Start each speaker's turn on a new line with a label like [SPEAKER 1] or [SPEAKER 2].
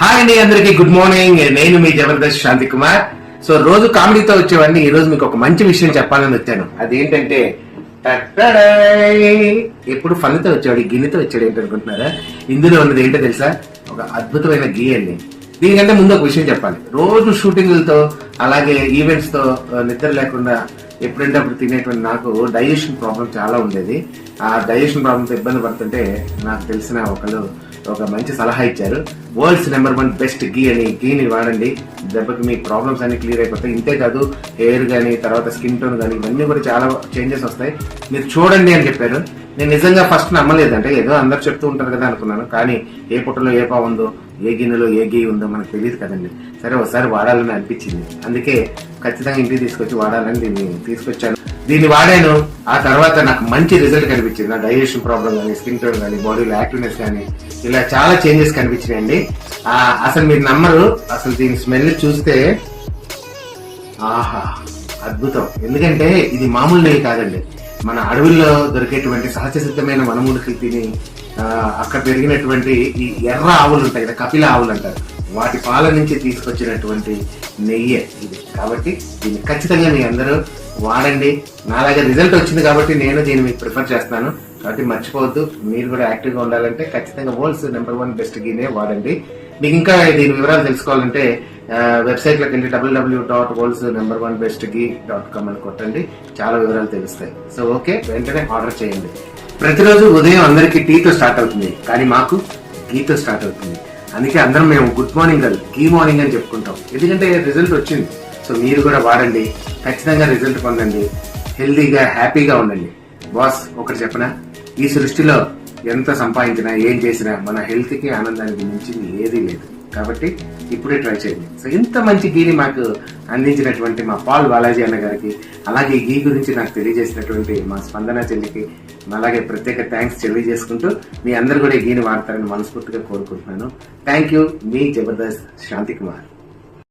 [SPEAKER 1] Hi అండి, అందరికి good morning. నేను మీ జబర్దస్త్ శాంతి కుమార్. సో రోజు కామెడీతో వచ్చేవాడిని, ఈ రోజు మీకు ఒక మంచి విషయం చెప్పాలని వచ్చాను. అదేంటంటే ఎప్పుడు ఫన్తో వచ్చాడు, గిన్నెతో వచ్చాడు ఏంటనుకుంటున్నారా? ఇందులో ఉన్నది ఏంటో తెలుసా? ఒక అద్భుతమైన గీ అండి. దీనికంటే ముందు ఒక విషయం చెప్పాలి. రోజు షూటింగ్లతో అలాగే ఈవెంట్స్ తో నిద్ర లేకుండా ఎప్పుడంటే అప్పుడు తినేటువంటి నాకు డైజెషన్ ప్రాబ్లం చాలా ఉండేది. ఆ డైజెషన్ ప్రాబ్లంతో ఇబ్బంది పడుతుంటే నాకు తెలిసిన ఒక మంచి సలహా ఇచ్చారు. వరల్డ్స్ నెంబర్ 1 బెస్ట్ గీ అని. గీని వాడండి, దెబ్బకి మీ ప్రాబ్లమ్స్ అన్ని క్లియర్ అయిపోతాయి. ఇంతే కాదు, హెయిర్ కానీ తర్వాత స్కిన్ టోన్ కానీ ఇవన్నీ కూడా చాలా చేంజెస్ వస్తాయి. మీరు చూడండి అని చెప్పారు. నేను నిజంగా ఫస్ట్ నమ్మలేదు. అంటే ఏదో అందరు చెప్తూ ఉంటారు కదా అనుకున్నాను. కానీ ఏ పుట్టలో ఏ పావు ఉందో, ఏ గిన్నెలో ఏ గీ ఉందో మనకు తెలియదు కదండి. సరే ఒకసారి వాడాలని అనిపించింది, అందుకే ఖచ్చితంగా ఇంటికి తీసుకొచ్చి వాడాలని దీన్ని తీసుకొచ్చాను. దీన్ని వాడాను. ఆ తర్వాత నాకు మంచి రిజల్ట్ కనిపించింది. నా డైజెషన్ ప్రాబ్లం కానీ, స్కిన్ టోన్ కానీ, బాడీలో యాక్టివ్నెస్ కానీ ఇలా చాలా చేంజెస్ కనిపించినాయండి. అసలు మీరు నమ్మరు, అసలు దీని స్మెల్ చూస్తే ఆహా అద్భుతం. ఎందుకంటే ఇది మామూలు నెయ్యి కాదండి. మన అడవుల్లో దొరికేటువంటి సహజ సిద్ధమైన వనమూలికలు తిని అక్కడ పెరిగినటువంటి ఈ ఎర్ర ఆవులు ఉంటాయి కదా, కపిల ఆవులు అంటారు, వాటి పాల నుంచి తీసుకొచ్చినటువంటి నెయ్యే ఇది. కాబట్టి దీన్ని ఖచ్చితంగా మీ అందరూ వాడండి. నాలాగా రిజల్ట్ వచ్చింది కాబట్టి నేను దీన్ని మీకు ప్రిఫర్ చేస్తాను. కాబట్టి మర్చిపోవద్దు, మీరు కూడా యాక్టివ్ గా ఉండాలంటే ఖచ్చితంగా వరల్డ్స్ నెంబర్ 1 బెస్ట్ గీనే వాడండి. మీకు ఇంకా దీని వివరాలు తెలుసుకోవాలంటే వెబ్సైట్ లోకి వెళ్ళి www.worldsnumber1bestghee.com అని కొట్టండి, చాలా వివరాలు తెలుస్తాయి. సో ఓకే, వెంటనే ఆర్డర్ చేయండి. ప్రతిరోజు ఉదయం అందరికి టీతో స్టార్ట్ అవుతుంది, కానీ మాకు గీతో స్టార్ట్ అవుతుంది. అందుకే అందరం మేము గుడ్ మార్నింగ్ గర్ల్, గీ మార్నింగ్ అని చెప్పుకుంటాం. ఎందుకంటే రిజల్ట్ వచ్చింది. సో మీరు కూడా వాడండి, ఖచ్చితంగా రిజల్ట్ పొందండి, హెల్దీగా హ్యాపీగా ఉండండి. బాస్ ఒకటి చెప్పనా, ఈ సృష్టిలో ఎంత సంపాదించినా ఏం చేసినా మన హెల్త్ కి ఆనందానికి మించింది ఏదీ లేదు. కాబట్టి ఇప్పుడే ట్రై చేయండి. సో ఇంత మంచి గీని మాకు అందించినటువంటి మా పాల్ బాలాజీ అన్న గారికి, అలాగే ఈ గీ గురించి నాకు తెలియజేసినటువంటి మా స్పందన చెల్లికి అలాగే ప్రత్యేక థ్యాంక్స్ తెలియజేసుకుంటూ మీ అందరు కూడా ఈ గీని వాడతారని మనస్ఫూర్తిగా కోరుకుంటున్నాను. Thank you. Me Jabardasth Shanti Kumar.